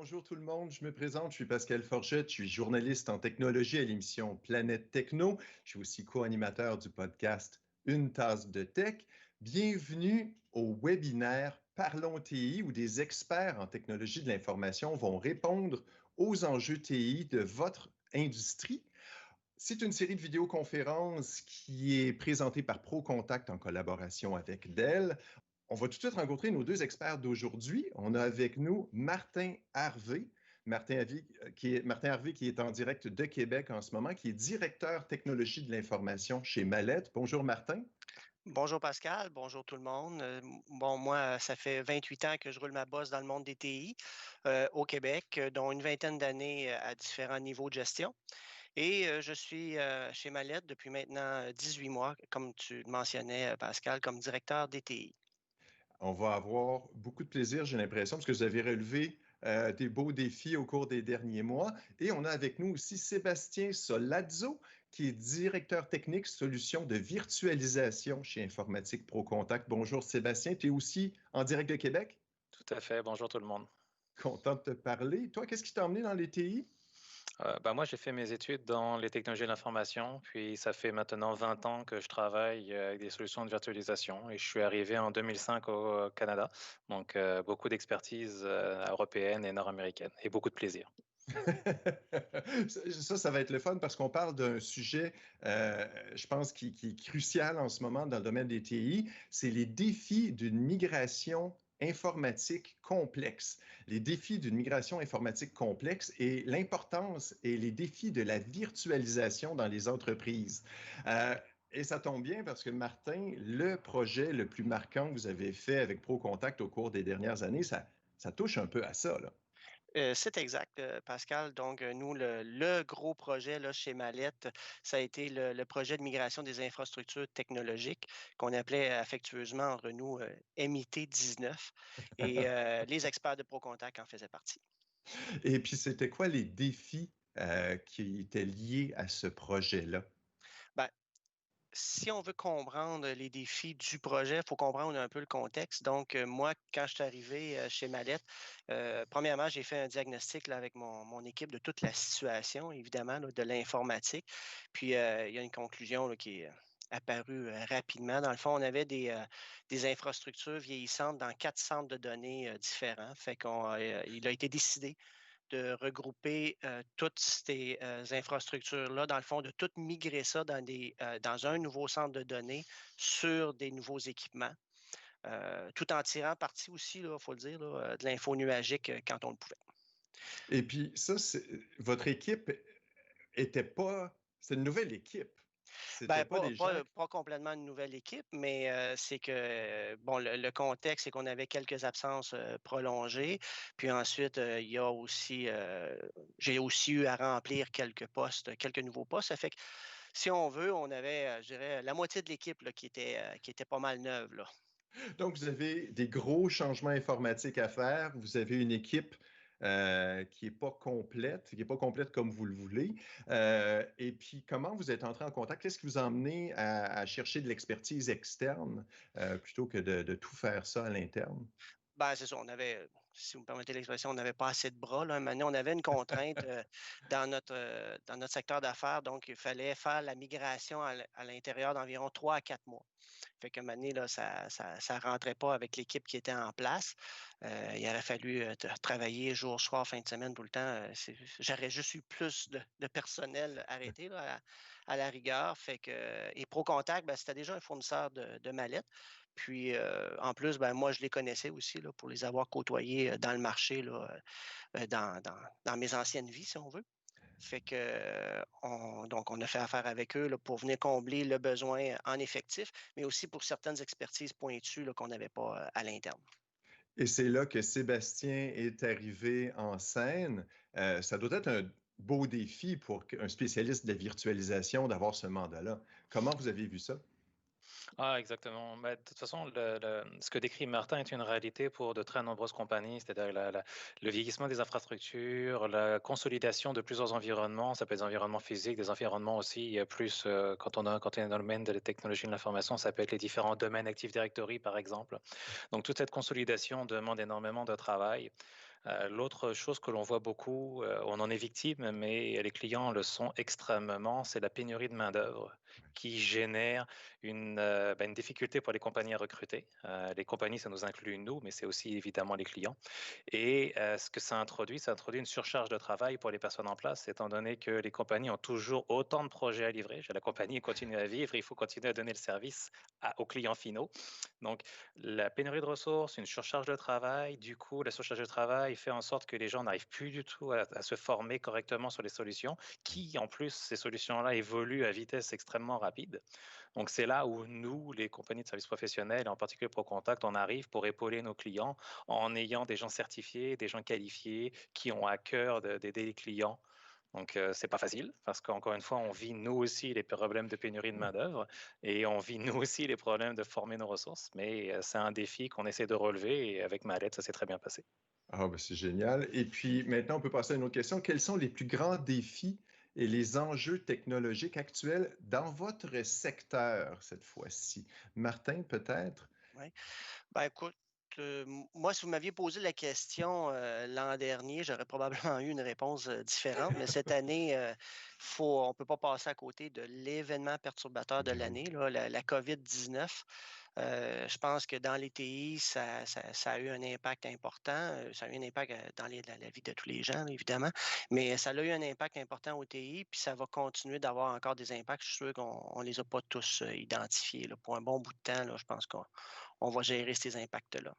Bonjour tout le monde, je me présente, je suis Pascal Forgette, je suis journaliste en technologie à l'émission Planète Techno. Je suis aussi co-animateur du podcast Une tasse de tech. Bienvenue au webinaire Parlons TI où des experts en technologie de l'information vont répondre aux enjeux TI de votre industrie. C'est une série de vidéoconférences qui est présentée par ProContact en collaboration avec Dell. On va tout de suite rencontrer nos deux experts d'aujourd'hui. On a avec nous Martin Harvey. Martin Harvey qui est en direct de Québec en ce moment, qui est directeur technologie de l'information chez Mallette. Bonjour Martin. Bonjour Pascal, bonjour tout le monde. Bon, moi, ça fait 28 ans que je roule ma bosse dans le monde des TI au Québec, dont une vingtaine d'années à différents niveaux de gestion. Et je suis chez Mallette depuis maintenant 18 mois, comme tu le mentionnais, Pascal, comme directeur des TI. On va avoir beaucoup de plaisir, j'ai l'impression, parce que vous avez relevé des beaux défis au cours des derniers mois. Et on a avec nous aussi Sébastien Solazzo, qui est directeur technique solution de virtualisation chez Informatique ProContact. Bonjour Sébastien, tu es aussi en direct de Québec? Tout à fait. Bonjour tout le monde. Content de te parler. Toi, qu'est-ce qui t'a emmené dans les TI? Moi, j'ai fait mes études dans les technologies de l'information, puis ça fait maintenant 20 ans que je travaille avec des solutions de virtualisation et je suis arrivé en 2005 au Canada, donc beaucoup d'expertise européenne et nord-américaine et beaucoup de plaisir. Ça va être le fun parce qu'on parle d'un sujet, je pense, qui est crucial en ce moment dans le domaine des TI. C'est les défis d'une migration informatique complexe. Les défis d'une migration informatique complexe et l'importance et les défis de la virtualisation dans les entreprises. Euh, et ça tombe bien parce que Martin, le projet le plus marquant que vous avez fait avec ProContact au cours des dernières années, ça touche un peu à ça, là. C'est exact, Pascal. Donc, nous, le gros projet là, chez Mallette, ça a été le projet de migration des infrastructures technologiques qu'on appelait affectueusement entre nous MIT 19. Et les experts de ProContact en faisaient partie. Et puis, c'était quoi les défis qui étaient liés à ce projet-là? Ben, si on veut comprendre les défis du projet, il faut comprendre un peu le contexte. Donc, moi, quand je suis arrivé chez Mallette, premièrement, j'ai fait un diagnostic là, avec mon équipe de toute la situation, évidemment, là, de l'informatique. Puis, il y a une conclusion là, qui est apparue rapidement. Dans le fond, on avait des infrastructures vieillissantes dans 4 centres de données différents. Fait qu'il a été décidé de regrouper toutes ces infrastructures-là, dans le fond, de tout migrer ça dans un nouveau centre de données sur des nouveaux équipements, tout en tirant parti aussi, il faut le dire, là, de l'info nuagique quand on le pouvait. Et puis, votre équipe était pas, c'est une nouvelle équipe. C'était Ben, pas des gens. pas complètement une nouvelle équipe, mais c'est que, bon, le contexte, c'est qu'on avait quelques absences prolongées. Puis ensuite, il y a aussi, j'ai aussi eu à remplir quelques postes, quelques nouveaux postes. Ça fait que, si on veut, on avait, je dirais, la moitié de l'équipe là, qui était pas mal neuve, là. Donc, vous avez des gros changements informatiques à faire. Vous avez une équipe qui n'est pas complète comme vous le voulez. Et puis, comment vous êtes entré en contact? Qu'est-ce qui vous a amené à chercher de l'expertise externe plutôt que de tout faire ça à l'interne? Ben, c'est ça, on avait, si vous me permettez l'expression, on n'avait pas assez de bras. Là. Maintenant, on avait une contrainte dans notre secteur d'affaires, donc il fallait faire la migration à l'intérieur d'environ 3 à 4 mois. Fait que maintenant, là, ça rentrait pas avec l'équipe qui était en place. Il aurait fallu travailler jour, soir, fin de semaine tout le temps. J'aurais juste eu plus de personnel arrêté là, à la rigueur. Fait que, et ProContact, ben, c'était déjà un fournisseur de mallettes. Puis, en plus, ben, moi, je les connaissais aussi là, pour les avoir côtoyés dans le marché, là, dans mes anciennes vies, si on veut. Fait que, donc, on a fait affaire avec eux là, pour venir combler le besoin en effectif, mais aussi pour certaines expertises pointues là, qu'on n'avait pas à l'interne. Et c'est là que Sébastien est arrivé en scène. Ça doit être un beau défi pour un spécialiste de la virtualisation d'avoir ce mandat-là. Comment vous avez vu ça? Ah, exactement. Mais de toute façon, ce que décrit Martin est une réalité pour de très nombreuses compagnies, c'est-à-dire le vieillissement des infrastructures, la consolidation de plusieurs environnements, ça peut être des environnements physiques, des environnements aussi, plus quand on est dans le domaine de la technologie de l'information, ça peut être les différents domaines Active Directory, par exemple. Donc, toute cette consolidation demande énormément de travail. L'autre chose que l'on voit beaucoup, on en est victime, mais les clients le sont extrêmement, c'est la pénurie de main-d'œuvre qui génère une difficulté pour les compagnies à recruter. Les compagnies, ça nous inclut nous, mais c'est aussi évidemment les clients. Et ce que ça introduit une surcharge de travail pour les personnes en place, étant donné que les compagnies ont toujours autant de projets à livrer. La compagnie continue à vivre, il faut continuer à donner le service aux clients finaux. Donc, la pénurie de ressources, une surcharge de travail, du coup, la surcharge de travail fait en sorte que les gens n'arrivent plus du tout à se former correctement sur les solutions, qui, en plus, ces solutions-là évoluent à vitesse extrêmement rapide. Donc, c'est là où nous, les compagnies de services professionnels, en particulier ProContact, on arrive pour épauler nos clients en ayant des gens certifiés, des gens qualifiés qui ont à cœur d'aider les clients. Donc, c'est pas facile parce qu'encore une fois, on vit nous aussi les problèmes de pénurie de main-d'œuvre et on vit nous aussi les problèmes de former nos ressources. Mais c'est un défi qu'on essaie de relever et avec Mahlette, ça s'est très bien passé. Ah, ben c'est génial. Et puis maintenant, on peut passer à une autre question. Quels sont les plus grands défis et les enjeux technologiques actuels dans votre secteur cette fois-ci? Martin, peut-être? Oui. Ben, écoute, moi, si vous m'aviez posé la question l'an dernier, j'aurais probablement eu une réponse différente, mais cette année, on ne peut pas passer à côté de l'événement perturbateur de Ben oui. l'année, là, la COVID-19. Je pense que dans les TI, ça a eu un impact important. Ça a eu un impact dans la vie de tous les gens, là, évidemment, mais ça a eu un impact important au TI, puis ça va continuer d'avoir encore des impacts. Je suis sûr qu'on ne les a pas tous identifiés là. Pour un bon bout de temps, là, je pense qu'on va gérer ces impacts-là.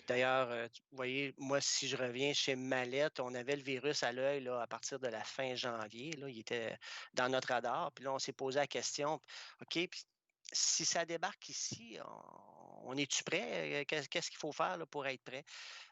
D'ailleurs, vous voyez, moi, si je reviens chez Mallette, on avait le virus à l'œil là, à partir de la fin janvier. Là, il était dans notre radar. Puis là, on s'est posé la question, OK, puis si ça débarque ici, on est-tu prêt? Qu'est-ce qu'il faut faire là, pour être prêt?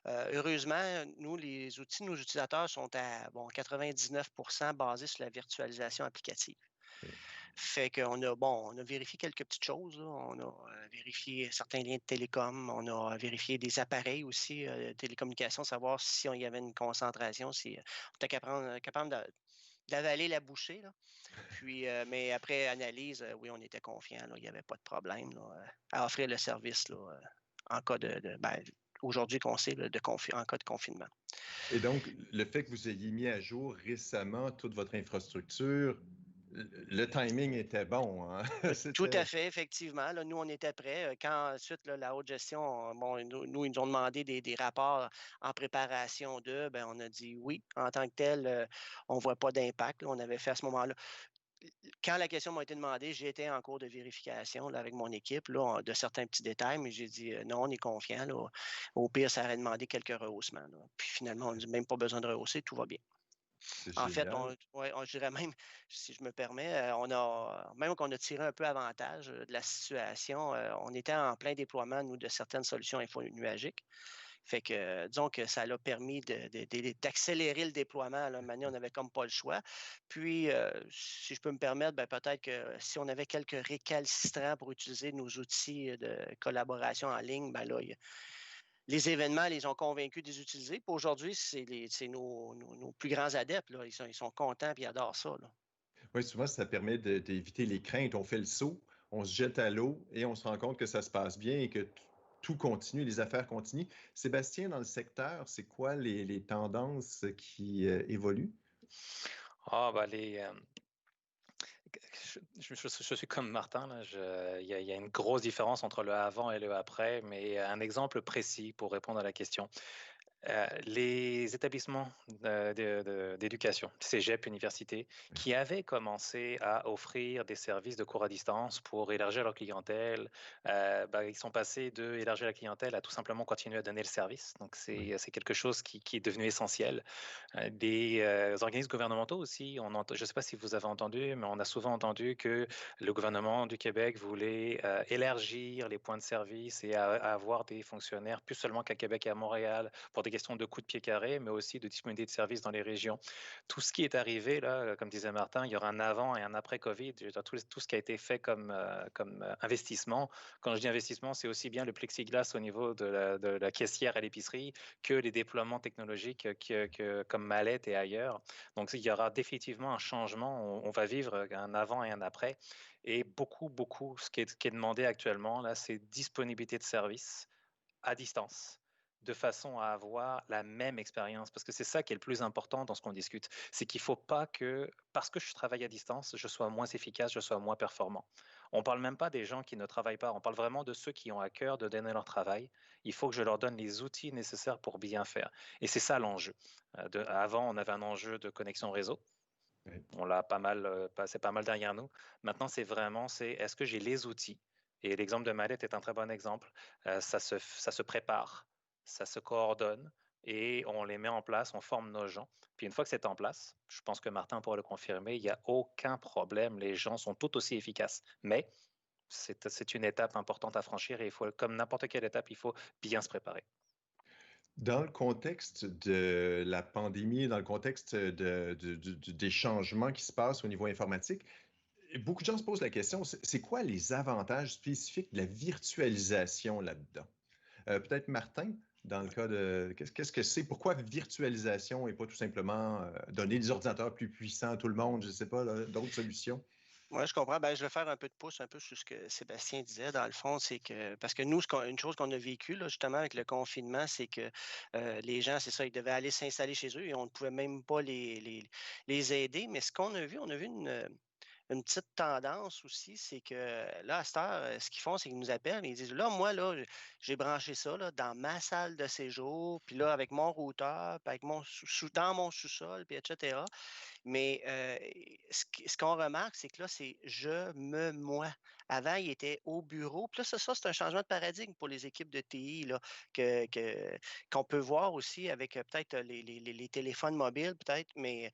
Heureusement, nous, les outils de nos utilisateurs sont à 99 basés sur la virtualisation applicative. OK. Fait qu'on on a vérifié quelques petites choses, là. On a vérifié certains liens de télécom, on a vérifié des appareils aussi, télécommunications, savoir si il y avait une concentration, si on était capable d'avaler la bouchée, là. Puis, mais après analyse, oui, on était confiant, il n'y avait pas de problème là, à offrir le service là, en cas aujourd'hui qu'on sait, là, en cas de confinement. Et donc, le fait que vous ayez mis à jour récemment toute votre infrastructure, le timing était bon, hein? Tout à C'était... fait, effectivement. Là, nous, on était prêts. Quand ensuite, là, la haute gestion, ils nous ont demandé des rapports en préparation d'eux, ben, on a dit oui. En tant que tel, on ne voit pas d'impact. Là. On avait fait à ce moment-là. Quand la question m'a été demandée, j'étais en cours de vérification là, avec mon équipe là, de certains petits détails, mais j'ai dit non, on est confiant. Là. Au pire, ça aurait demandé quelques rehaussements. Là. Puis finalement, on dit même pas besoin de rehausser, tout va bien. C'est En fait, génial. ouais, je dirais même, si je me permets, même qu'on a tiré un peu avantage de la situation, on était en plein déploiement, nous, de certaines solutions infonuagiques. Fait que, disons que ça l'a permis d'accélérer le déploiement. Là, maintenant, on n'avait comme pas le choix. Puis, si je peux me permettre, ben, peut-être que si on avait quelques récalcitrants pour utiliser nos outils de collaboration en ligne, ben là, les événements les ont convaincus de les utiliser. Puis aujourd'hui, c'est nos plus grands adeptes. Là. Ils sont contents et ils adorent ça. Là. Oui, souvent, ça permet d'éviter les craintes. On fait le saut, on se jette à l'eau et on se rend compte que ça se passe bien et que tout continue, les affaires continuent. Sébastien, dans le secteur, c'est quoi les tendances qui évoluent? Ah, bah, je suis comme Martin, là, il y a une grosse différence entre le avant et le après, mais un exemple précis pour répondre à la question. Les établissements d'éducation, cégep, université, qui avaient commencé à offrir des services de cours à distance pour élargir leur clientèle, ils sont passés de élargir la clientèle à tout simplement continuer à donner le service. Donc, Oui, c'est quelque chose qui est devenu essentiel. Des organismes gouvernementaux aussi, je ne sais pas si vous avez entendu, mais on a souvent entendu que le gouvernement du Québec voulait élargir les points de service et à avoir des fonctionnaires, plus seulement qu'à Québec et à Montréal, pour des questions de coûts de pied carré, mais aussi de disponibilité de services dans les régions. Tout ce qui est arrivé, là, comme disait Martin, il y aura un avant et un après COVID. Je veux dire, tout ce qui a été fait comme investissement. Quand je dis investissement, c'est aussi bien le plexiglas au niveau de la caissière à l'épicerie que les déploiements technologiques comme Mallette et ailleurs. Donc, il y aura définitivement un changement. On va vivre un avant et un après. Et beaucoup, ce qui est demandé actuellement, là, c'est disponibilité de services à distance de façon à avoir la même expérience. Parce que c'est ça qui est le plus important dans ce qu'on discute. C'est qu'il ne faut pas que, parce que je travaille à distance, je sois moins efficace, je sois moins performant. On ne parle même pas des gens qui ne travaillent pas. On parle vraiment de ceux qui ont à cœur de donner leur travail. Il faut que je leur donne les outils nécessaires pour bien faire. Et c'est ça l'enjeu. Avant, on avait un enjeu de connexion réseau. Oui. On l'a pas mal, c'est pas mal derrière nous. Maintenant, est-ce que j'ai les outils? Et l'exemple de Mallette est un très bon exemple. Ça se prépare, ça se coordonne et on les met en place, on forme nos gens. Puis une fois que c'est en place, je pense que Martin pourra le confirmer, il n'y a aucun problème. Les gens sont tout aussi efficaces. Mais c'est une étape importante à franchir et il faut, comme n'importe quelle étape, il faut bien se préparer. Dans le contexte de la pandémie, dans le contexte des changements qui se passent au niveau informatique, beaucoup de gens se posent la question, c'est quoi les avantages spécifiques de la virtualisation là-dedans? Peut-être Martin, dans le cas de... Qu'est-ce que c'est? Pourquoi virtualisation et pas tout simplement donner des ordinateurs plus puissants à tout le monde? Je ne sais pas, d'autres solutions? Oui, je comprends. Ben, je vais faire un peu de pouce un peu sur ce que Sébastien disait. Dans le fond, c'est que parce que nous, une chose qu'on a vécu là, justement avec le confinement, c'est que les gens, c'est ça, ils devaient aller s'installer chez eux et on ne pouvait même pas les aider. Mais ce qu'on a vu, on a vu une petite tendance aussi, c'est que là, à cette heure, ce qu'ils font, c'est qu'ils nous appellent et ils disent là, moi, là, j'ai branché ça là, dans ma salle de séjour, puis là, avec mon routeur, puis avec dans mon sous-sol, puis etc. Mais ce qu'on remarque, c'est que là, c'est je, me, moi. Avant, il était au bureau. Puis là, ça, c'est un changement de paradigme pour les équipes de TI là, qu'on peut voir aussi avec peut-être les téléphones mobiles, peut-être, mais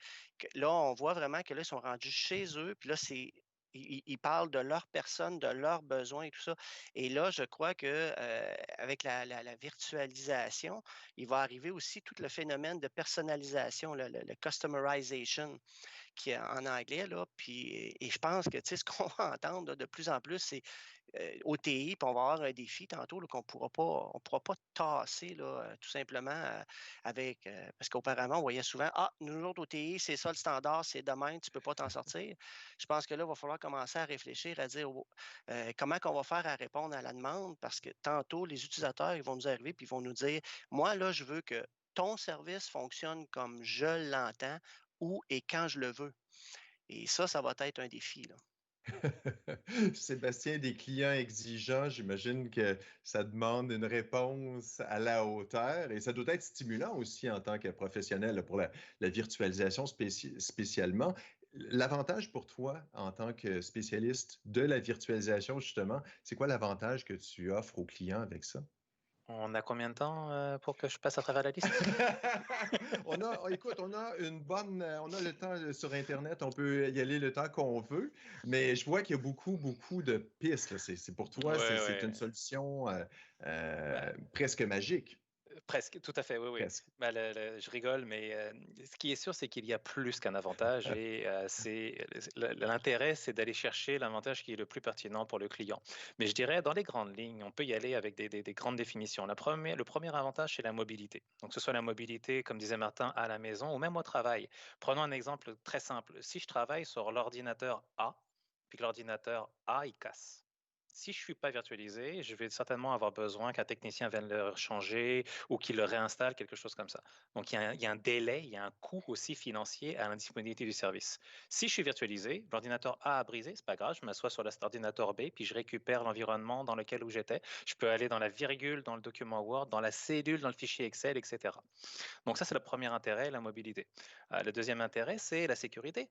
là, on voit vraiment que là, ils sont rendus chez eux. Puis là, ils parlent de leur personne, de leurs besoins et tout ça. Et là, je crois que avec la virtualisation, il va arriver aussi tout le phénomène de personnalisation, le customerization, qui est en anglais, là. Puis, et je pense que, tu sais, ce qu'on va entendre là, de plus en plus, c'est au TI, puis on va avoir un défi tantôt là, on pourra pas tasser, là, tout simplement, parce qu'auparavant, on voyait souvent, ah, nous autres, au TI, c'est ça le standard, c'est demain, tu peux pas t'en sortir. Je pense que là, il va falloir commencer à réfléchir, à dire comment qu'on va faire à répondre à la demande, parce que tantôt, les utilisateurs, ils vont nous arriver, puis ils vont nous dire, moi, là, je veux que ton service fonctionne comme je l'entends, où et quand je le veux. Et ça va être un défi, là. Sébastien, des clients exigeants, j'imagine que ça demande une réponse à la hauteur et ça doit être stimulant aussi en tant que professionnel là, pour la virtualisation spécialement. L'avantage pour toi en tant que spécialiste de la virtualisation, justement, c'est quoi l'avantage que tu offres aux clients avec ça? On a combien de temps pour que je passe à travers la liste? Écoute, on a le temps sur Internet, on peut y aller le temps qu'on veut, mais je vois qu'il y a beaucoup, beaucoup de pistes, là. C'est pour toi, Oui, c'est une oui. solution presque magique, Presque, tout à fait, oui, oui. presque. Ben, je rigole, mais ce qui est sûr, c'est qu'il y a plus qu'un avantage et l'intérêt, c'est d'aller chercher l'avantage qui est le plus pertinent pour le client. Mais je dirais, dans les grandes lignes, on peut y aller avec des grandes définitions. Le premier avantage, c'est la mobilité. Donc, que ce soit la mobilité, comme disait Martin, à la maison ou même au travail. Prenons un exemple très simple. Si je travaille sur l'ordinateur A, puis que l'ordinateur A, il casse. Si je ne suis pas virtualisé, je vais certainement avoir besoin qu'un technicien vienne le changer ou qu'il le réinstalle, quelque chose comme ça. Donc, il y a un délai, il y a un coût aussi financier à l'indisponibilité du service. Si je suis virtualisé, l'ordinateur A a brisé, c'est pas grave, je m'assois sur l'ordinateur B, puis je récupère l'environnement dans lequel où j'étais. Je peux aller dans la virgule dans le document Word, dans la cellule dans le fichier Excel, etc. Donc ça, c'est le premier intérêt, la mobilité. Le deuxième intérêt, c'est la sécurité.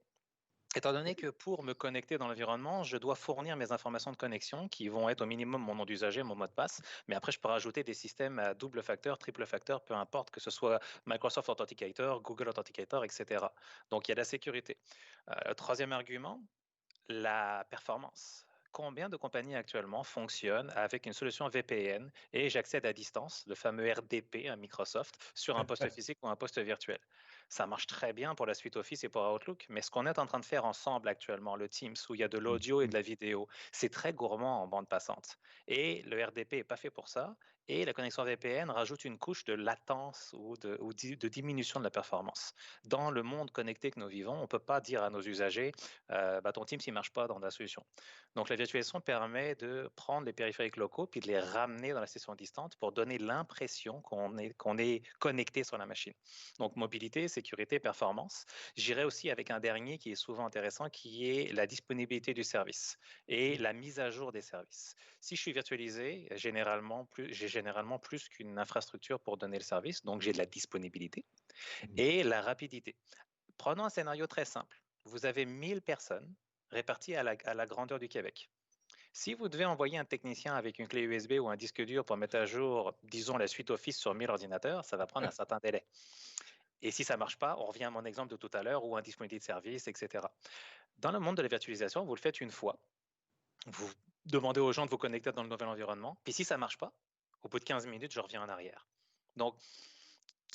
Étant donné que pour me connecter dans l'environnement, je dois fournir mes informations de connexion qui vont être au minimum mon nom d'usager, mon mot de passe, mais après je peux rajouter des systèmes à double facteur, triple facteur, peu importe, que ce soit Microsoft Authenticator, Google Authenticator, etc. Donc il y a la sécurité. Troisième argument, la performance. Combien de compagnies actuellement fonctionnent avec une solution VPN et j'accède à distance, le fameux RDP à Microsoft, sur un poste physique ou un poste virtuel? Ça marche très bien pour la suite Office et pour Outlook, mais ce qu'on est en train de faire ensemble actuellement, le Teams, où il y a de l'audio et de la vidéo, c'est très gourmand en bande passante. Et le RDP n'est pas fait pour ça. Et la connexion VPN rajoute une couche de latence ou de diminution de la performance. Dans le monde connecté que nous vivons, on ne peut pas dire à nos usagers ton Teams, il ne marche pas dans la solution. Donc, la virtualisation permet de prendre les périphériques locaux puis de les ramener dans la session distante pour donner l'impression qu'on est connecté sur la machine. Donc, mobilité, sécurité, performance. J'irai aussi avec un dernier qui est souvent intéressant, qui est la disponibilité du service et la mise à jour des services. Si je suis virtualisé, j'ai généralement plus qu'une infrastructure pour donner le service, donc j'ai de la disponibilité et la rapidité. Prenons un scénario très simple. Vous avez 1000 personnes réparties à la grandeur du Québec. Si vous devez envoyer un technicien avec une clé USB ou un disque dur pour mettre à jour, disons, la suite Office sur 1000 ordinateurs, ça va prendre un certain délai. Et si ça ne marche pas, on revient à mon exemple de tout à l'heure, ou indisponibilité de service, etc. Dans le monde de la virtualisation, vous le faites une fois. Vous demandez aux gens de vous connecter dans le nouvel environnement. Puis si ça ne marche pas, au bout de 15 minutes, je reviens en arrière. Donc,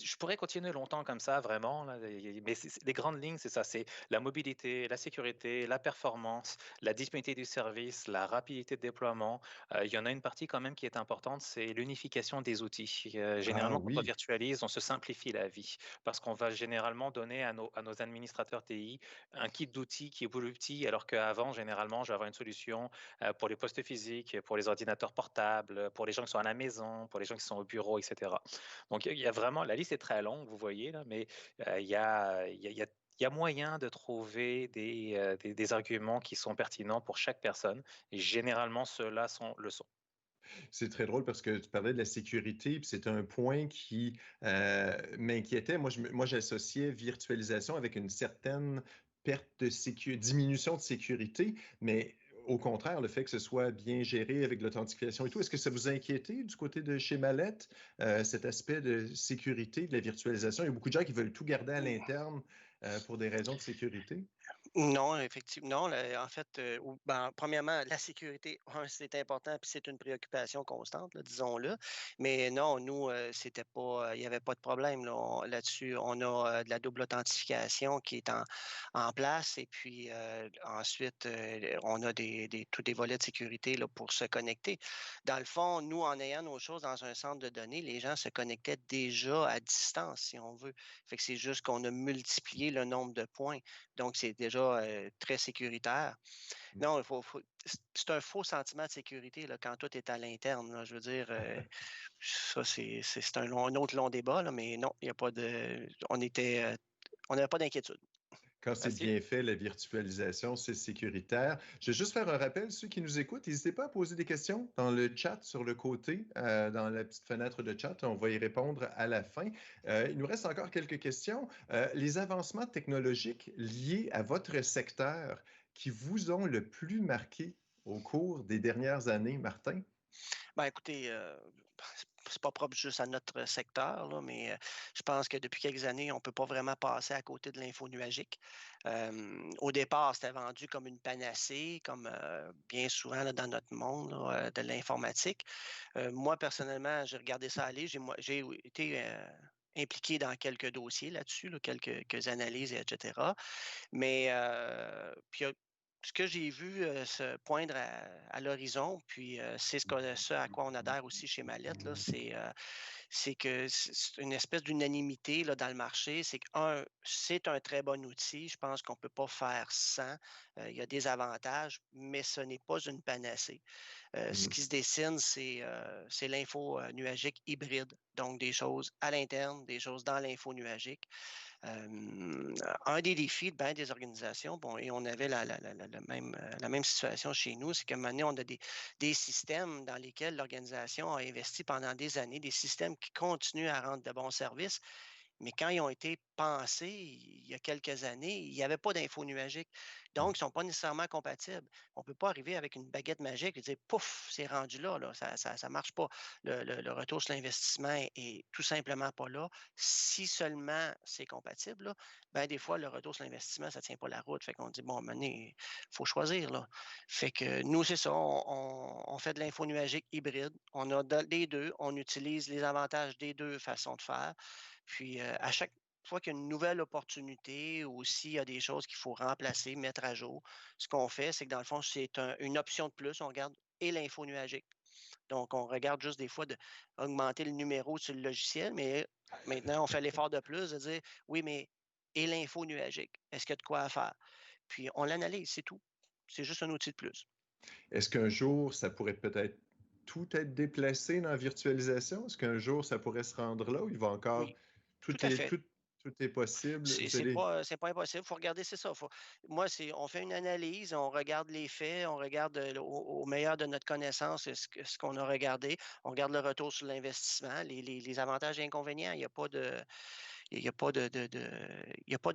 je pourrais continuer longtemps comme ça, vraiment, là, mais les grandes lignes, c'est ça, c'est la mobilité, la sécurité, la performance, la disponibilité du service, la rapidité de déploiement. Il y en a une partie quand même qui est importante, c'est l'unification des outils. Ah Généralement, quand on oui. virtualise, on se simplifie la vie parce qu'on va généralement donner à nos administrateurs TI un kit d'outils qui est plus petit, alors qu'avant, généralement, je vais avoir une solution pour les postes physiques, pour les ordinateurs portables, pour les gens qui sont à la maison, pour les gens qui sont au bureau, etc. Donc, il y a vraiment, la liste est très longue, vous voyez, là, mais il y a moyen de trouver des arguments qui sont pertinents pour chaque personne. Et généralement, ceux-là le sont. C'est très drôle parce que tu parlais de la sécurité, puis c'est un point qui m'inquiétait. Moi, j'associais virtualisation avec une certaine perte de sécurité, diminution de sécurité, mais au contraire, le fait que ce soit bien géré avec l'authentification et tout, est-ce que ça vous a inquiété du côté de chez Mallette, cet aspect de sécurité de la virtualisation? Il y a beaucoup de gens qui veulent tout garder à l'interne pour des raisons de sécurité. Non, effectivement, non. En fait, premièrement, la sécurité, c'est important, puis c'est une préoccupation constante, là, disons-le. Mais non, nous, c'était pas, il n'y avait pas de problème là, là-dessus. On a de la double authentification qui est en place, et puis ensuite, on a tous des volets de sécurité là, pour se connecter. Dans le fond, nous, en ayant nos choses dans un centre de données, les gens se connectaient déjà à distance, si on veut. Fait que c'est juste qu'on a multiplié le nombre de points. Donc, c'est déjà très sécuritaire. Non, c'est un faux sentiment de sécurité là, quand tout est à l'interne, là. Je veux dire, ça, c'est un autre long débat, là, mais non, il n'y a pas de. On n'avait pas d'inquiétude. Quand c'est Merci. bien fait, la virtualisation, c'est sécuritaire. Je vais juste faire un rappel, ceux qui nous écoutent, n'hésitez pas à poser des questions dans le chat sur le côté, dans la petite fenêtre de chat. On va y répondre à la fin. Il nous reste encore quelques questions. Les avancements technologiques liés à votre secteur qui vous ont le plus marqué au cours des dernières années, Martin? Ben, écoutez, c'est pas propre juste à notre secteur, là, mais je pense que depuis quelques années, on ne peut pas vraiment passer à côté de l'info nuagique. Au départ, c'était vendu comme une panacée, comme bien souvent là, dans notre monde là, de l'informatique. Moi, personnellement, j'ai regardé ça aller. J'ai été impliqué dans quelques dossiers là-dessus, là, quelques analyses, etc. Mais puis, ce que j'ai vu se poindre à l'horizon, puis c'est ce à quoi on adhère aussi chez Mallette, là, c'est que c'est une espèce d'unanimité là, dans le marché. C'est c'est un très bon outil. Je pense qu'on ne peut pas faire sans. Il y a des avantages, mais ce n'est pas une panacée. Ce qui se dessine, c'est l'info nuagique hybride. Donc, des choses à l'interne, des choses dans l'info nuagique. Un des défis de bien des organisations, bon, et on avait la même situation chez nous, c'est qu'à un moment donné, on a des systèmes dans lesquels l'organisation a investi pendant des années, des systèmes qui continuent à rendre de bons services, mais quand ils ont été pensés il y a quelques années, il n'y avait pas d'info nuagique. Donc, ils ne sont pas nécessairement compatibles. On ne peut pas arriver avec une baguette magique et dire pouf, c'est rendu là, là. Ça ne marche pas. Le retour sur l'investissement est tout simplement pas là. Si seulement c'est compatible, là, ben, des fois, le retour sur l'investissement, ça ne tient pas la route. Fait qu'on dit, bon, à un moment donné, il faut choisir, là. Fait que nous, c'est ça. On fait de l'info nuagique hybride. On a des deux. On utilise les avantages des deux façons de faire. Puis, à chaque fois qu'il y a une nouvelle opportunité ou s'il y a des choses qu'il faut remplacer, mettre à jour, ce qu'on fait, c'est que dans le fond, c'est une option de plus. On regarde et l'info nuagique. Donc, on regarde juste des fois d'augmenter le numéro sur le logiciel, mais maintenant, on fait l'effort de plus de dire oui, mais et l'info nuagique? Est-ce qu'il y a de quoi à faire? Puis, on l'analyse, c'est tout. C'est juste un outil de plus. Est-ce qu'un jour, ça pourrait peut-être tout être déplacé dans la virtualisation? Est-ce qu'un jour, ça pourrait se rendre là où il va encore, Oui, tout à fait. tout est possible? Vous C'est allez... pas, c'est pas impossible. Il faut regarder, c'est ça. Moi, on fait une analyse, on regarde les faits, on regarde au meilleur de notre connaissance ce qu'on a regardé. On regarde le retour sur l'investissement, les avantages et inconvénients. Il n'y a pas de, il y a pas il y a pas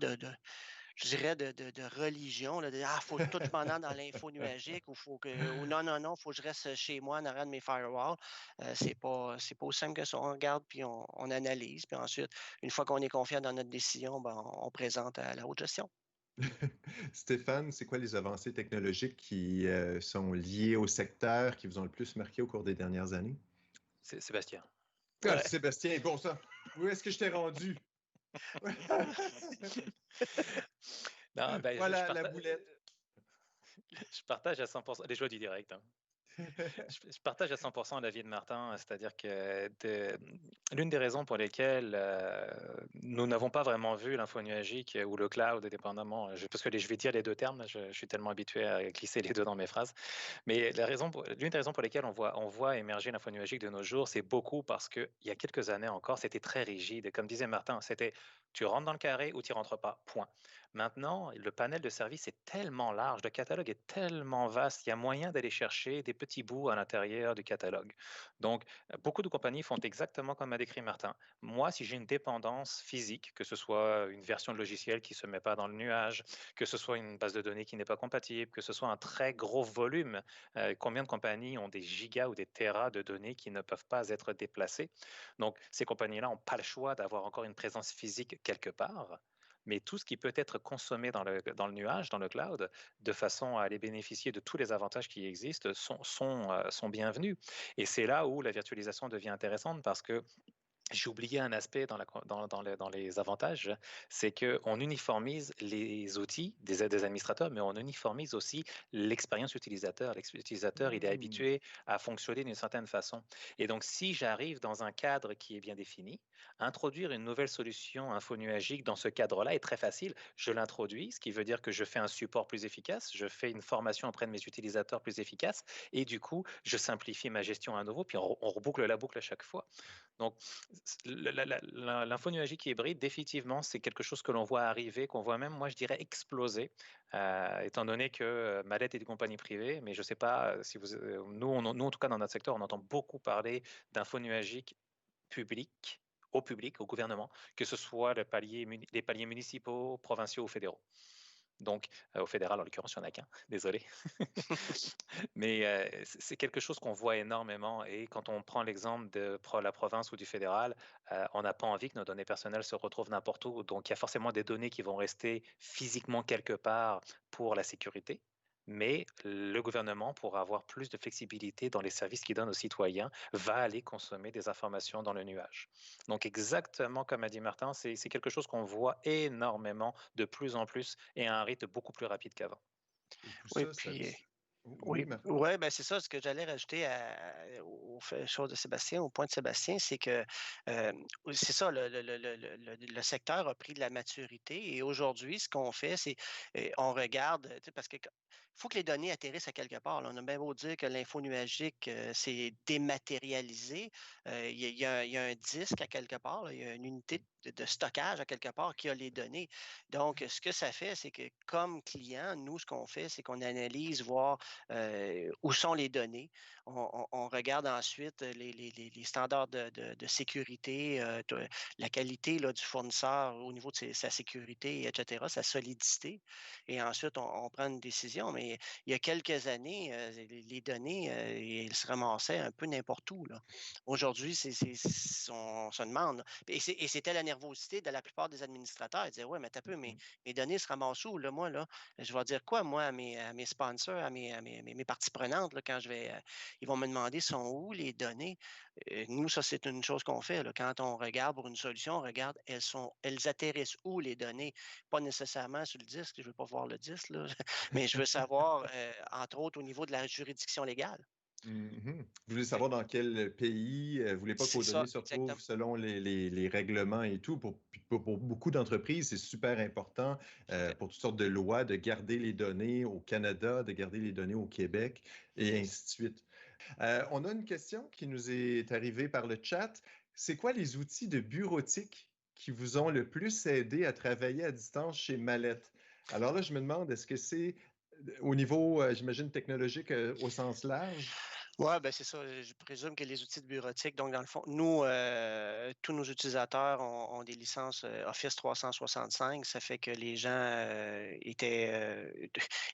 je dirais, de religion, là, faut tout que je m'en aille dans l'info nuagique ou non, non, non, faut que je reste chez moi en arrière de mes firewalls. C'est pas aussi simple que ça. On regarde, puis on analyse, puis ensuite, une fois qu'on est confiant dans notre décision, ben, on présente à la haute gestion. Stéphane, c'est quoi les avancées technologiques qui sont liées au secteur qui vous ont le plus marqué au cours des dernières années? C'est Sébastien. Ah, Ouais. Sébastien, bon ça. Où est-ce que je t'ai rendu? Non, ben, Voilà la boulette. je partage à 100% les joies du direct. Hein. Je partage à 100% l'avis de Martin, c'est-à-dire que l'une des raisons pour lesquelles nous n'avons pas vraiment vu l'info nuagique ou le cloud, dépendamment, parce que je vais dire les deux termes, je suis tellement habitué à glisser les deux dans mes phrases, mais l'une des raisons pour lesquelles on voit émerger l'info nuagique de nos jours, c'est beaucoup parce qu'il y a quelques années encore, c'était très rigide. Et comme disait Martin, c'était tu rentres dans le carré ou tu rentres pas, point. Maintenant, le panel de services est tellement large, le catalogue est tellement vaste, il y a moyen d'aller chercher des petits bouts à l'intérieur du catalogue. Donc, beaucoup de compagnies font exactement comme a décrit Martin. Moi, si j'ai une dépendance physique, que ce soit une version de logiciel qui ne se met pas dans le nuage, que ce soit une base de données qui n'est pas compatible, que ce soit un très gros volume, combien de compagnies ont des gigas ou des téras de données qui ne peuvent pas être déplacées? Donc, ces compagnies-là n'ont pas le choix d'avoir encore une présence physique quelque part. Mais tout ce qui peut être consommé dans le nuage, dans le cloud, de façon à aller bénéficier de tous les avantages qui existent, sont bienvenus. Et c'est là où la virtualisation devient intéressante parce que j'ai oublié un aspect dans les avantages, c'est qu'on uniformise les outils des administrateurs, mais on uniformise aussi l'expérience utilisateur. L'utilisateur, il est Hmm. habitué à fonctionner d'une certaine façon. Et donc, si j'arrive dans un cadre qui est bien défini, introduire une nouvelle solution infonuagique dans ce cadre-là est très facile. Je l'introduis, ce qui veut dire que je fais un support plus efficace, je fais une formation auprès de mes utilisateurs plus efficace, et du coup, je simplifie ma gestion à nouveau, puis on reboucle la boucle à chaque fois. Donc, l'info nuagique hybride, définitivement, c'est quelque chose que l'on voit arriver, qu'on voit même, moi, je dirais, exploser, étant donné que Malet est une compagnie privée, mais je ne sais pas si nous, en tout cas, dans notre secteur, on entend beaucoup parler d'info nuagique public, au gouvernement, que ce soit les paliers municipaux, provinciaux ou fédéraux. Donc, au fédéral, en l'occurrence, il n'y en a qu'un, désolé. Mais c'est quelque chose qu'on voit énormément. Et quand on prend l'exemple de la province ou du fédéral, on n'a pas envie que nos données personnelles se retrouvent n'importe où. Donc, il y a forcément des données qui vont rester physiquement quelque part pour la sécurité. Mais le gouvernement, pour avoir plus de flexibilité dans les services qu'il donne aux citoyens, va aller consommer des informations dans le nuage. Donc, exactement comme a dit Martin, c'est quelque chose qu'on voit énormément de plus en plus et à un rythme beaucoup plus rapide qu'avant. Et tout Oui, ça, ça... puis Oui, oui, Martin. ouais, ben c'est ça ce que j'allais rajouter chose de Sébastien, au point de Sébastien, c'est que euh, c'est ça, le secteur a pris de la maturité et aujourd'hui, ce qu'on fait, c'est on regarde, tu sais, parce que faut que les données atterrissent à quelque part. Là. On a bien beau dire que l'info nuagique, c'est dématérialisé. Il y a un disque à quelque part, là, il y a une unité de stockage à quelque part qui a les données. Donc, ce que ça fait, c'est que comme client, nous, ce qu'on fait, c'est qu'on analyse, voir où sont les données. On regarde ensuite les standards de sécurité, la qualité là, du fournisseur au niveau de sa sécurité, etc., sa solidité. Et ensuite, on prend une décision. Mais il y a quelques années, les données, elles se ramassaient un peu n'importe où. Là. Aujourd'hui, on se demande. Et c'était la nervosité de la plupart des administrateurs. Ils disaient, ouais, mais t'as peu, mes données se ramassent où, là, moi, là? Je vais dire quoi, moi, à mes sponsors, mes parties prenantes, là, quand ils vont me demander sont où les données. Nous, ça, c'est une chose qu'on fait. Là, quand on regarde pour une solution, on regarde elles atterrissent où les données, pas nécessairement sur le disque. Je ne veux pas voir le disque, là, mais je veux savoir, entre autres, au niveau de la juridiction légale. Mhm. Vous voulez savoir dans quel pays, vous voulez pas que C'est vos ça, données se retrouvent exactement. selon les règlements et tout. Pour beaucoup d'entreprises, c'est super important Tout à fait. pour toutes sortes de lois de garder les données au Canada, de garder les données au Québec et Yes. ainsi de suite. On a une question qui nous est arrivée par le chat. C'est quoi les outils de bureautique qui vous ont le plus aidé à travailler à distance chez Mallette? Alors là, je me demande, est-ce que c'est au niveau, j'imagine, technologique au sens large? Oui, ben c'est ça. Je présume que les outils de bureautique, donc dans le fond, nous, tous nos utilisateurs ont des licences Office 365. Ça fait que les gens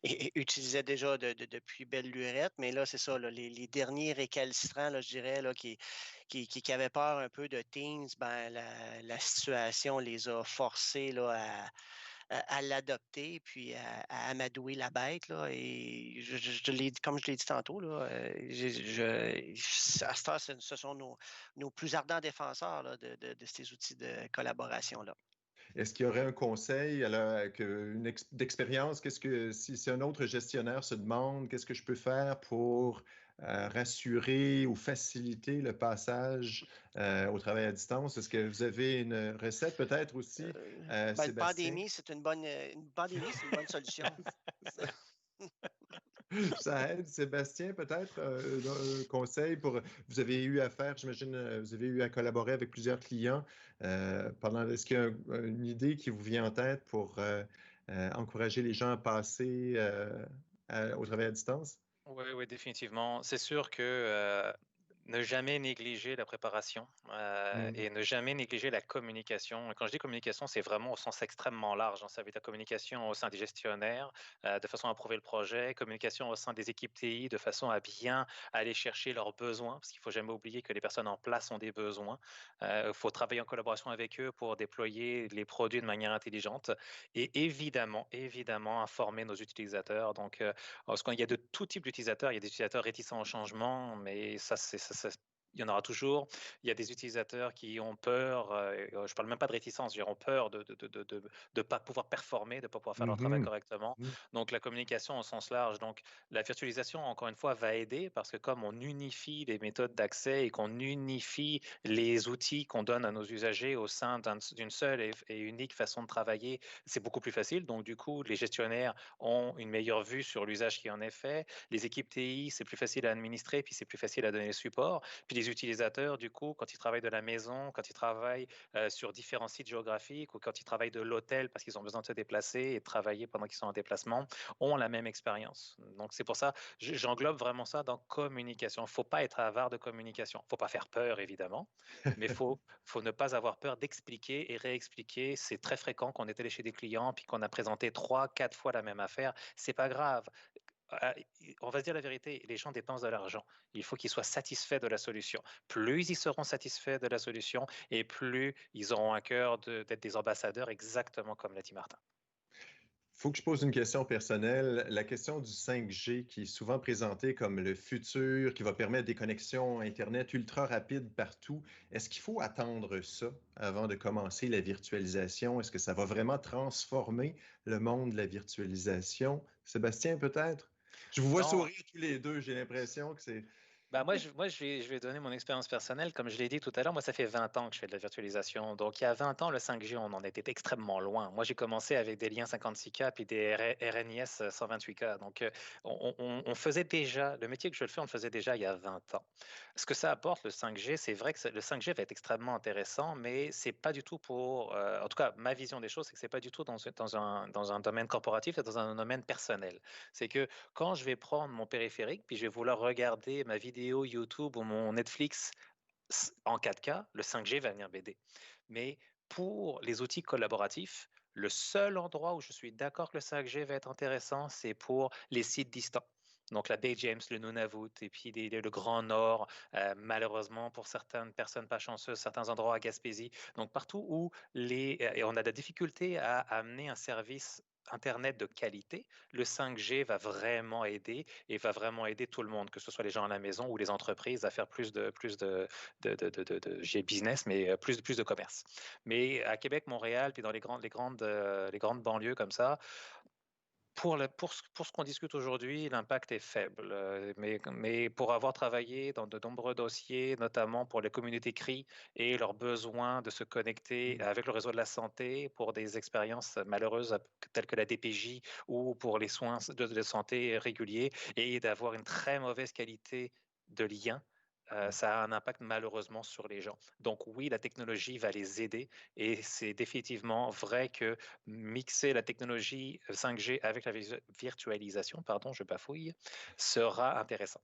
utilisaient déjà depuis belle lurette, mais là, c'est ça, là, les derniers récalcitrants, là, je dirais, là, qui avaient peur un peu de Teams, ben, la situation les a forcés là, à l'adopter, puis à amadouer la bête. Là, et comme je l'ai dit tantôt, là, à cette heure, ce sont nos plus ardents défenseurs là, de ces outils de collaboration-là. Est-ce qu'il y aurait un conseil d'expérience? Si un autre gestionnaire se demande qu'est-ce que je peux faire pour rassurer ou faciliter le passage au travail à distance? Est-ce que vous avez une recette peut-être aussi, Ben, une Sébastien? pandémie, c'est une bonne solution. Ça aide, Sébastien, peut-être un conseil pour. Vous avez eu à faire, j'imagine, vous avez eu à collaborer avec plusieurs clients. Est-ce qu'il y a une idée qui vous vient en tête pour encourager les gens à passer au travail à distance? Oui, oui, définitivement. C'est sûr que ne jamais négliger la préparation Mm. et ne jamais négliger la communication. Et quand je dis communication, c'est vraiment au sens extrêmement large, hein. Ça veut dire communication au sein des gestionnaires, de façon à approuver le projet, communication au sein des équipes TI, de façon à bien aller chercher leurs besoins, parce qu'il ne faut jamais oublier que les personnes en place ont des besoins. Il faut travailler en collaboration avec eux pour déployer les produits de manière intelligente et évidemment, évidemment, informer nos utilisateurs. Donc, parce qu'il y a de tout type d'utilisateurs. Il y a des utilisateurs réticents au changement, mais il y en aura toujours. Il y a des utilisateurs qui ont peur, je ne parle même pas de réticence, ils ont peur de ne pas pouvoir performer, de ne pas pouvoir faire leur travail Mhm. correctement. Mhm. Donc, la communication au sens large. Donc, la virtualisation, encore une fois, va aider parce que comme on unifie les méthodes d'accès et qu'on unifie les outils qu'on donne à nos usagers au sein d'une seule et unique façon de travailler, c'est beaucoup plus facile. Donc, du coup, les gestionnaires ont une meilleure vue sur l'usage qui en est fait. Les équipes TI, c'est plus facile à administrer, puis c'est plus facile à donner le support. Puis les utilisateurs, du coup, quand ils travaillent de la maison, quand ils travaillent sur différents sites géographiques ou quand ils travaillent de l'hôtel parce qu'ils ont besoin de se déplacer et de travailler pendant qu'ils sont en déplacement, ont la même expérience. Donc c'est pour ça, j'englobe vraiment ça dans communication. Il ne faut pas être avare de communication. Il ne faut pas faire peur, évidemment, mais faut ne pas avoir peur d'expliquer et réexpliquer. C'est très fréquent qu'on est allé chez des clients puis qu'on a présenté 3, 4 fois la même affaire. C'est pas grave. On va se dire la vérité, les gens dépensent de l'argent. Il faut qu'ils soient satisfaits de la solution. Plus ils seront satisfaits de la solution et plus ils auront à cœur d'être des ambassadeurs, exactement comme l'a dit Martin. Il faut que je pose une question personnelle. La question du 5G qui est souvent présentée comme le futur, qui va permettre des connexions Internet ultra rapides partout, est-ce qu'il faut attendre ça avant de commencer la virtualisation? Est-ce que ça va vraiment transformer le monde de la virtualisation? Sébastien, peut-être? Je vous vois Non, sourire tous les deux, j'ai l'impression que c'est. bah je vais donner mon expérience personnelle. Comme je l'ai dit tout à l'heure, moi, ça fait 20 ans que je fais de la virtualisation. Donc, il y a 20 ans, le 5G, on en était extrêmement loin. Moi, j'ai commencé avec des liens 56K puis des RNIS 128K. Donc, on faisait déjà, le métier que je le fais, on le faisait déjà il y a 20 ans. Ce que ça apporte, le 5G, c'est vrai que le 5G va être extrêmement intéressant, mais c'est pas du tout pour, en tout cas, ma vision des choses, c'est que c'est pas du tout dans un domaine corporatif, c'est dans un domaine personnel. C'est que quand je vais prendre mon périphérique, puis je vais vouloir regarder ma vidéo YouTube ou mon Netflix en 4K, le 5G va venir m'aider. Mais pour les outils collaboratifs, le seul endroit où je suis d'accord que le 5G va être intéressant, c'est pour les sites distants. Donc la Baie James, le Nunavut et puis le Grand Nord, malheureusement pour certaines personnes pas chanceuses, certains endroits à Gaspésie. Donc partout où et on a de la difficulté à amener un service Internet de qualité, le 5G va vraiment aider et va vraiment aider tout le monde, que ce soit les gens à la maison ou les entreprises à faire j'ai business, mais plus de commerce. Mais à Québec, Montréal, puis dans les grandes banlieues comme ça, Pour ce qu'on discute aujourd'hui, l'impact est faible. Mais pour avoir travaillé dans de nombreux dossiers, notamment pour les communautés CRI et leurs besoins de se connecter avec le réseau de la santé pour des expériences malheureuses telles que la DPJ ou pour les soins de santé réguliers et d'avoir une très mauvaise qualité de lien, ça a un impact malheureusement sur les gens. Donc oui, la technologie va les aider et c'est définitivement vrai que mixer la technologie 5G avec la virtualisation, pardon, je bafouille, sera intéressant.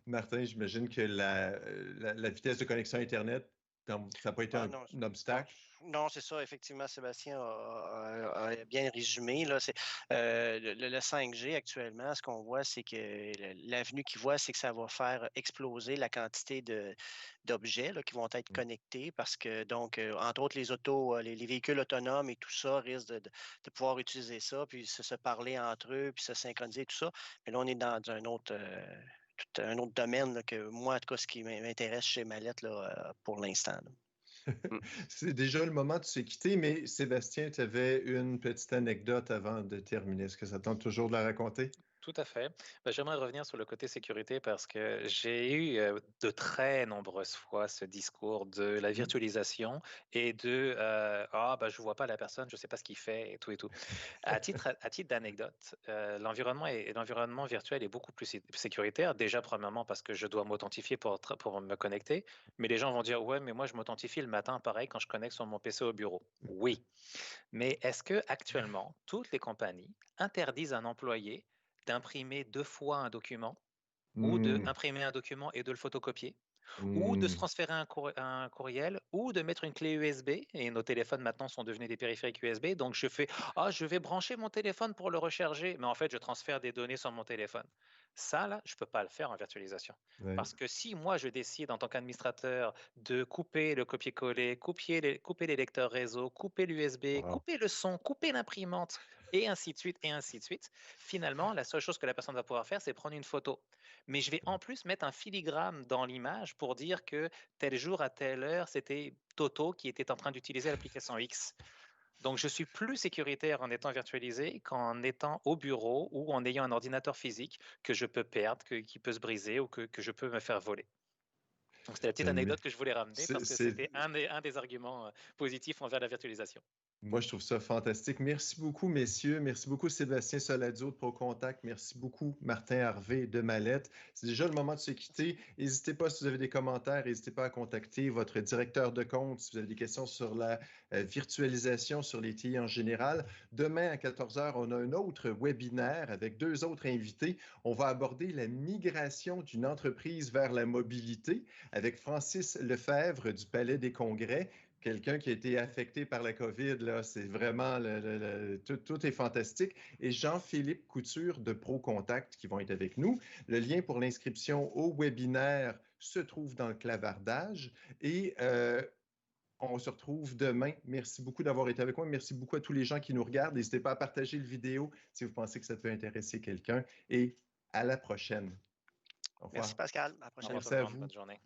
Martin, j'imagine que la vitesse de connexion Internet, ça n'a pas été un obstacle. Non, c'est ça. Effectivement, Sébastien a bien résumé. Là, le 5G actuellement, ce qu'on voit, c'est que l'avenue qu'il voit, c'est que ça va faire exploser la quantité d'objets qui vont être connectés parce que, donc, entre autres, les autos, les véhicules autonomes et tout ça risquent de pouvoir utiliser ça, puis se parler entre eux, puis se synchroniser, tout ça. Mais là, on est dans un autre domaine là, que moi, en tout cas, ce qui m'intéresse chez Mallette là, pour l'instant. Mm. C'est déjà le moment de se quitter, mais Sébastien, tu avais une petite anecdote avant de terminer. Est-ce que ça tente toujours de la raconter? Tout à fait. J'aimerais revenir sur le côté sécurité parce que j'ai eu de très nombreuses fois ce discours de la virtualisation et de je vois pas la personne, je sais pas ce qu'il fait et tout et tout. À titre d'anecdote, l'environnement virtuel est beaucoup plus sécuritaire. Déjà, premièrement, parce que je dois m'authentifier pour me connecter. Mais les gens vont dire, ouais, mais moi, je m'authentifie le matin, pareil, quand je connecte sur mon PC au bureau. Oui. Mais est-ce que actuellement, toutes les compagnies interdisent à un employé d'imprimer 2 fois un document ou d'imprimer un document et de le photocopier ou de se transférer un courriel ou de mettre une clé USB et nos téléphones maintenant sont devenus des périphériques USB donc je vais brancher mon téléphone pour le recharger mais en fait je transfère des données sur mon téléphone. Ça là, je peux pas le faire en virtualisation parce que si moi je décide en tant qu'administrateur de couper le copier-coller, couper les lecteurs réseau, couper l'USB, couper le son, couper l'imprimante et ainsi de suite, finalement la seule chose que la personne va pouvoir faire c'est prendre une photo. Mais je vais en plus mettre un filigrane dans l'image pour dire que tel jour à telle heure, c'était Toto qui était en train d'utiliser l'application X. Donc, je suis plus sécuritaire en étant virtualisé qu'en étant au bureau ou en ayant un ordinateur physique que je peux perdre, qui peut se briser ou que je peux me faire voler. Donc, c'était la petite anecdote que je voulais ramener parce que c'était un des arguments positifs envers la virtualisation. Moi, je trouve ça fantastique. Merci beaucoup, messieurs. Merci beaucoup, Sébastien Soladio de ProContact. Merci beaucoup, Martin Harvey de Mallette. C'est déjà le moment de se quitter. N'hésitez pas, si vous avez des commentaires, n'hésitez pas à contacter votre directeur de compte si vous avez des questions sur la virtualisation, sur les TI en général. Demain, à 14h, on a un autre webinaire avec 2 autres invités. On va aborder la migration d'une entreprise vers la mobilité avec Francis Lefebvre du Palais des Congrès. Quelqu'un qui a été affecté par la COVID, là, c'est vraiment, tout est fantastique. Et Jean-Philippe Couture de ProContact qui vont être avec nous. Le lien pour l'inscription au webinaire se trouve dans le clavardage. Et on se retrouve demain. Merci beaucoup d'avoir été avec moi. Merci beaucoup à tous les gens qui nous regardent. N'hésitez pas à partager le vidéo si vous pensez que ça peut intéresser quelqu'un. Et à la prochaine. Merci Pascal. À la prochaine. Merci à vous. Bonne journée.